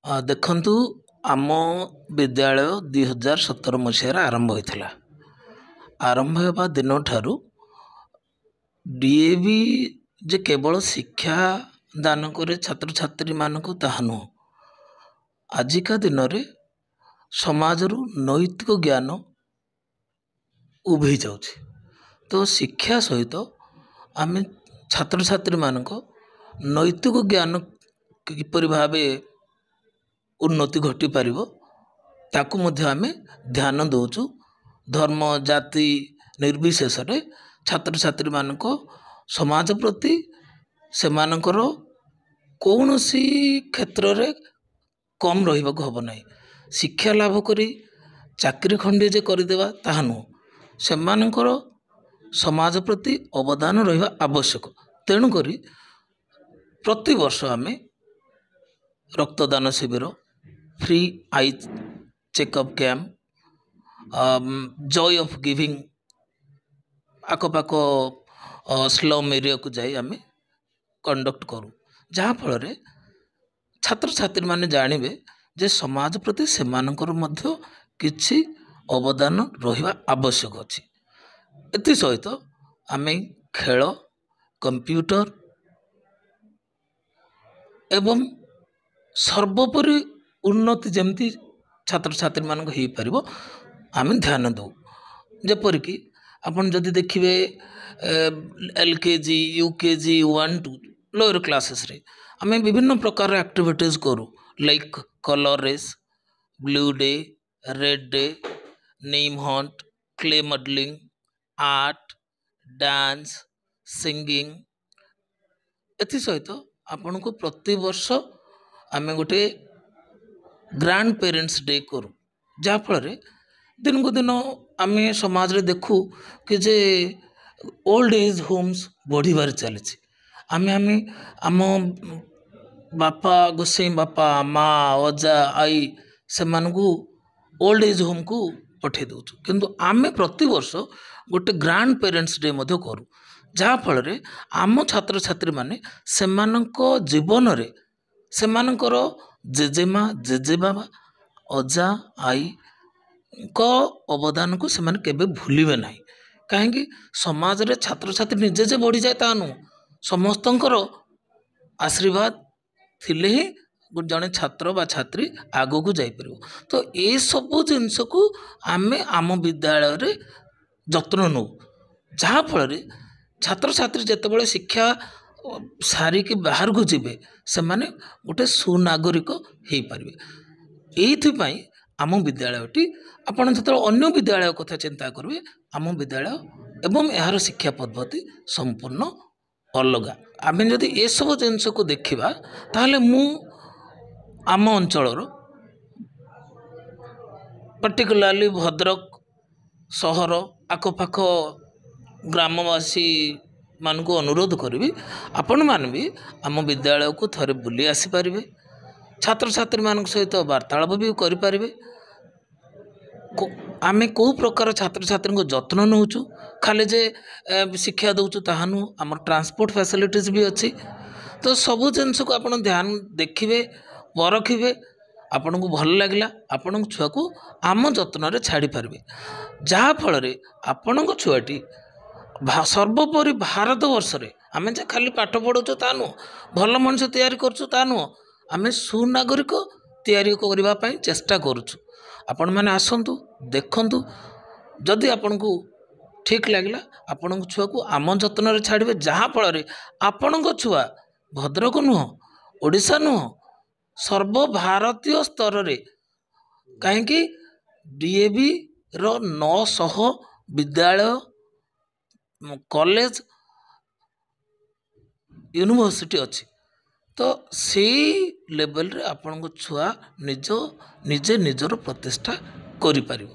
ଦେଖନ୍ତୁ ଆମ ବିଦ୍ୟାଳୟ 2017 ମସିହାରେ ଆରମ୍ଭ ହୋଇଥିଲା। ଆରମ୍ଭ ହେବା ଦିନଠାରୁ ଡିଏଭି ଯେ କେବଳ ଶିକ୍ଷା ଦାନ କରେ ଛାତ୍ରଛାତ୍ରୀମାନଙ୍କୁ ତାହା ନୁହଁ। ଆଜିକା ଦିନରେ ସମାଜରୁ ନୈତିକ ଜ୍ଞାନ ଉଭେଇ ଯାଉଛି। ତ ଶିକ୍ଷା ସହିତ ଆମେ ଛାତ୍ରଛାତ୍ରୀମାନଙ୍କ ନୈତିକ ଜ୍ଞାନ କିପରି ଭାବେ ଉନ୍ନତି ଘଟିପାରିବ ତାକୁ ମଧ୍ୟ ଆମେ ଧ୍ୟାନ ଦେଉଛୁ। ଧର୍ମ ଜାତି ନିର୍ବିଶେଷରେ ଛାତ୍ରଛାତ୍ରୀମାନଙ୍କ ସମାଜ ପ୍ରତି ସେମାନଙ୍କର କୌଣସି କ୍ଷେତ୍ରରେ କମ୍ ରହିବାକୁ ହେବ ନାହିଁ। ଶିକ୍ଷା ଲାଭ କରି ଚାକିରି ଖଣ୍ଡିଏ ଯେ କରିଦେବା ତାହା ନୁହଁ, ସେମାନଙ୍କର ସମାଜ ପ୍ରତି ଅବଦାନ ରହିବା ଆବଶ୍ୟକ। ତେଣୁକରି ପ୍ରତିବର୍ଷ ଆମେ ରକ୍ତଦାନ ଶିବିର, free eye checkup camp, joy of giving ଆଖପାଖ ସ୍ଲମ୍ ଏରିଆକୁ ଯାଇ ଆମେ କଣ୍ଡକ୍ଟ କରୁ, ଯାହାଫଳରେ ଛାତ୍ରଛାତ୍ରୀମାନେ ଜାଣିବେ ଯେ ସମାଜ ପ୍ରତି ସେମାନଙ୍କର ମଧ୍ୟ କିଛି ଅବଦାନ ରହିବା ଆବଶ୍ୟକ ଅଛି। ଏଥିସହିତ ଆମେ ଖେଳ, କମ୍ପ୍ୟୁଟର ଏବଂ ସର୍ବୋପରି ଉନ୍ନତି ଯେମିତି ଛାତ୍ରଛାତ୍ରୀମାନଙ୍କୁ ହେଇପାରିବ ଆମେ ଧ୍ୟାନ ଦେଉ। ଯେପରିକି ଆପଣ ଯଦି ଦେଖିବେ LKG, UKG 1 to ଲୋୟର କ୍ଲାସେସରେ ଆମେ ବିଭିନ୍ନ ପ୍ରକାର ଆକ୍ଟିଭିଟିଜ୍ କରୁ, like colour race, blue day, red day, name hunt, clay modelling, art, dance, singing. ଏଥିସହିତ ଆପଣଙ୍କୁ ପ୍ରତିବର୍ଷ ଆମେ ଗୋଟେ ଗ୍ରାଣ୍ଡ ପେରେଣ୍ଟସ୍ ଡେ କରୁ, ଯାହାଫଳରେ ଦିନକୁ ଦିନ ଆମେ ସମାଜରେ ଦେଖୁ କି ଯେ ଓଲ୍ଡ ଏଜ୍ ହୋମ୍ସ ବଢ଼ିବାରେ ଚାଲିଛି। ଆମେ ଆମ ବାପା, ଗୋସାଇଁ ବାପା, ମା, ଅଜା, ଆଈ ସେମାନଙ୍କୁ ଓଲ୍ଡ ଏଜ୍ ହୋମ୍କୁ ପଠାଇ ଦେଉଛୁ, କିନ୍ତୁ ଆମେ ପ୍ରତିବର୍ଷ ଗୋଟେ ଗ୍ରାଣ୍ଡ ପେରେଣ୍ଟସ୍ ଡେ ମଧ୍ୟ କରୁ, ଯାହାଫଳରେ ଆମ ଛାତ୍ରଛାତ୍ରୀମାନେ ସେମାନଙ୍କ ଜୀବନରେ ସେମାନଙ୍କର ଜେଜେମା, ଜେଜେବାବା, ଅଜା, ଆଈଙ୍କ ଅବଦାନକୁ ସେମାନେ କେବେ ଭୁଲିବେ ନାହିଁ। କାହିଁକି? ସମାଜରେ ଛାତ୍ରଛାତ୍ରୀ ନିଜେ ଯେ ବଢ଼ିଯାଏ ତା ନୁହଁ, ସମସ୍ତଙ୍କର ଆଶୀର୍ବାଦ ଥିଲେ ହିଁ ଜଣେ ଛାତ୍ର ବା ଛାତ୍ରୀ ଆଗକୁ ଯାଇପାରିବ। ତ ଏସବୁ ଜିନିଷକୁ ଆମେ ଆମ ବିଦ୍ୟାଳୟରେ ଯତ୍ନ ନେଉ, ଯାହାଫଳରେ ଛାତ୍ରଛାତ୍ରୀ ଯେତେବେଳେ ଶିକ୍ଷା ସାରିକି ବାହାରକୁ ଯିବେ ସେମାନେ ଗୋଟେ ସୁନାଗରିକ ହେଇପାରିବେ। ଏଇଥିପାଇଁ ଆମ ବିଦ୍ୟାଳୟଟି, ଆପଣ ଯେତେବେଳେ ଅନ୍ୟ ବିଦ୍ୟାଳୟ କଥା ଚିନ୍ତା କରିବେ, ଆମ ବିଦ୍ୟାଳୟ ଏବଂ ଏହାର ଶିକ୍ଷା ପଦ୍ଧତି ସମ୍ପୂର୍ଣ୍ଣ ଅଲଗା। ଆମେ ଯଦି ଏସବୁ ଜିନିଷକୁ ଦେଖିବା ତାହେଲେ ମୁଁ ଆମ ଅଞ୍ଚଳର ପର୍ଟିକୁଲାରଲି ଭଦ୍ରକ ସହର ଆଖପାଖ ଗ୍ରାମବାସୀମାନଙ୍କୁ ଅନୁରୋଧ କରିବି, ଆପଣମାନେ ବି ଆମ ବିଦ୍ୟାଳୟକୁ ଥରେ ବୁଲି ଆସିପାରିବେ, ଛାତ୍ରଛାତ୍ରୀମାନଙ୍କ ସହିତ ବାର୍ତ୍ତାଳାପ ବି କରିପାରିବେ। ଆମେ କେଉଁ ପ୍ରକାର ଛାତ୍ରଛାତ୍ରୀଙ୍କ ଯତ୍ନ ନେଉଛୁ, ଖାଲି ଯେ ଶିକ୍ଷା ଦେଉଛୁ ତାହା ନୁହଁ, ଆମର ଟ୍ରାନ୍ସପୋର୍ଟ ଫ୍ୟାସିଲିଟିଜ୍ ବି ଅଛି। ତ ସବୁ ଜିନିଷକୁ ଆପଣ ଧ୍ୟାନ ଦେଖିବେ, ପରଖିବେ, ଆପଣଙ୍କୁ ଭଲ ଲାଗିଲା ଆପଣଙ୍କ ଛୁଆକୁ ଆମ ଯତ୍ନରେ ଛାଡ଼ିପାରିବେ, ଯାହାଫଳରେ ଆପଣଙ୍କ ଛୁଆଟି ସର୍ବୋପରି ଭାରତବର୍ଷରେ ଆମେ ଯେ ଖାଲି ପାଠ ପଢ଼ଉଛୁ ତା ନୁହଁ, ଭଲ ମଣିଷ ତିଆରି କରୁଛୁ ତା ନୁହଁ, ଆମେ ସୁନାଗରିକ ତିଆରି କରିବା ପାଇଁ ଚେଷ୍ଟା କରୁଛୁ। ଆପଣମାନେ ଆସନ୍ତୁ, ଦେଖନ୍ତୁ, ଯଦି ଆପଣଙ୍କୁ ଠିକ୍ ଲାଗିଲା ଆପଣଙ୍କ ଛୁଆକୁ ଆମ ଯତ୍ନରେ ଛାଡ଼ିବେ, ଯାହାଫଳରେ ଆପଣଙ୍କ ଛୁଆ ଭଦ୍ରକ ନୁହଁ, ଓଡ଼ିଶା ନୁହଁ, ସର୍ବଭାରତୀୟ ସ୍ତରରେ, କାହିଁକି DAVର 900 ବିଦ୍ୟାଳୟ, କଲେଜ, ୟୁନିଭର୍ସିଟି ଅଛି। ତ ସେଇ ଲେଭେଲରେ ଆପଣଙ୍କ ଛୁଆ ନିଜେ ନିଜର ପ୍ରତିଷ୍ଠା କରିପାରିବ।